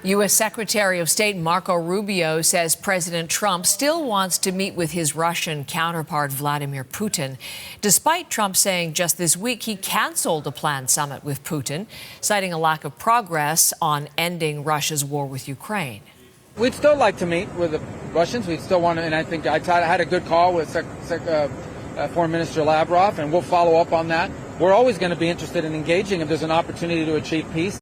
U.S. Secretary of State Marco Rubio says President Trump still wants to meet with his Russian counterpart Vladimir Putin, despite Trump saying just this week he canceled a planned summit with Putin, citing a lack of progress on ending Russia's war with Ukraine. We'd still like to meet with the Russians. We'd still want to, and I think I had a good call with Foreign Minister Lavrov, and we'll follow up on that. We're always going to be interested in engaging if there's an opportunity to achieve peace.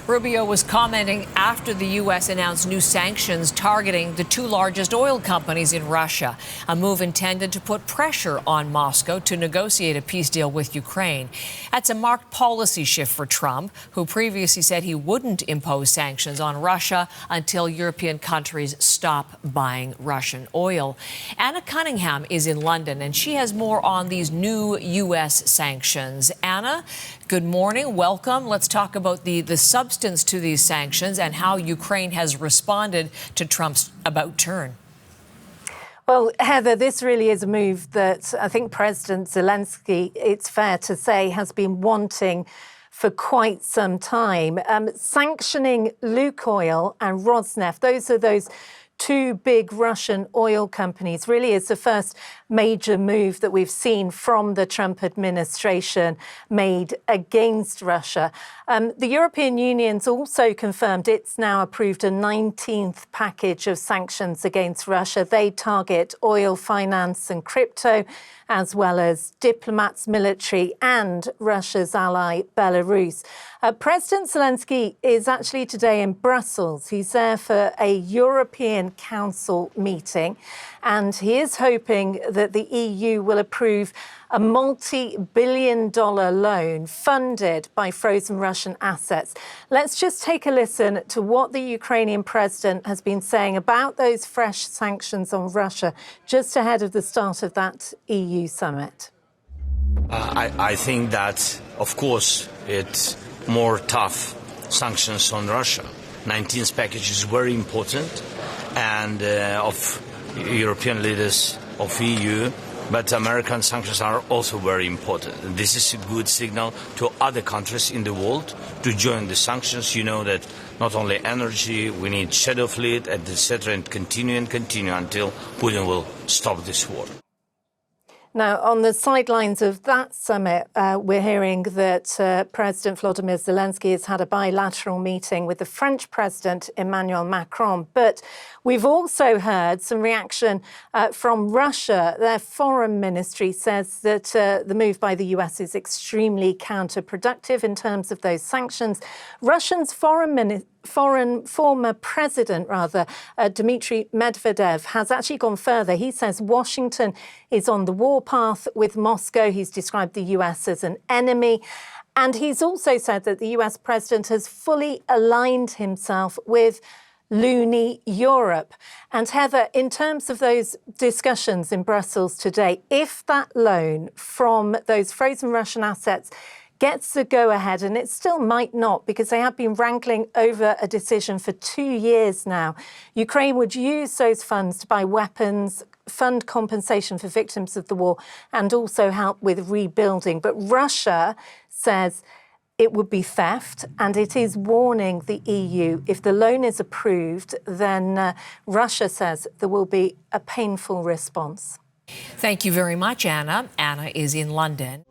Rubio was commenting after the U.S. announced new sanctions targeting the two largest oil companies in Russia, a move intended to put pressure on Moscow to negotiate a peace deal with Ukraine. That's a marked policy shift for Trump, who previously said he wouldn't impose sanctions on Russia until European countries stop buying Russian oil. Anna Cunningham is in London, and she has more on these new U.S. sanctions. Anna, good morning. Welcome. Let's talk about the substance to these sanctions and how Ukraine has responded to Trump's about turn. Well, Heather, this really is a move that I think President Zelensky, it's fair to say, has been wanting for quite some time. Sanctioning Lukoil and Rosneft, those two big Russian oil companies, really is the first major move that we've seen from the Trump administration made against Russia. The European Union's also confirmed it's now approved a 19th package of sanctions against Russia. They target oil, finance and crypto, as well as diplomats, military and Russia's ally, Belarus. President Zelensky is actually today in Brussels. He's there for a European Council meeting, and he is hoping that the EU will approve a multi-billion-dollar loan funded by frozen Russian assets. Let's just take a listen to what the Ukrainian president has been saying about those fresh sanctions on Russia just ahead of the start of that EU summit. I think that, of course, it's more tough sanctions on Russia. 19th package is very important, and of European leaders of EU, but American sanctions are also very important. And this is a good signal to other countries in the world to join the sanctions. You know that not only energy, we need shadow fleet, etc., and continue until Putin will stop this war. Now, on the sidelines of that summit, we're hearing that President Volodymyr Zelensky has had a bilateral meeting with the French President Emmanuel Macron. But we've also heard some reaction from Russia. Their foreign ministry says that the move by the US is extremely counterproductive in terms of those sanctions. Russia's former president, Dmitry Medvedev, has actually gone further. He says Washington is on the warpath with Moscow. He's described the US as an enemy. And he's also said that the US president has fully aligned himself with loony Europe. And Heather, in terms of those discussions in Brussels today, if that loan from those frozen Russian assets gets the go-ahead, and it still might not because they have been wrangling over a decision for 2 years now, Ukraine would use those funds to buy weapons, fund compensation for victims of the war, and also help with rebuilding. But Russia says it would be theft, and it is warning the EU if the loan is approved, then Russia says there will be a painful response. Thank you very much, Anna. Anna is in London.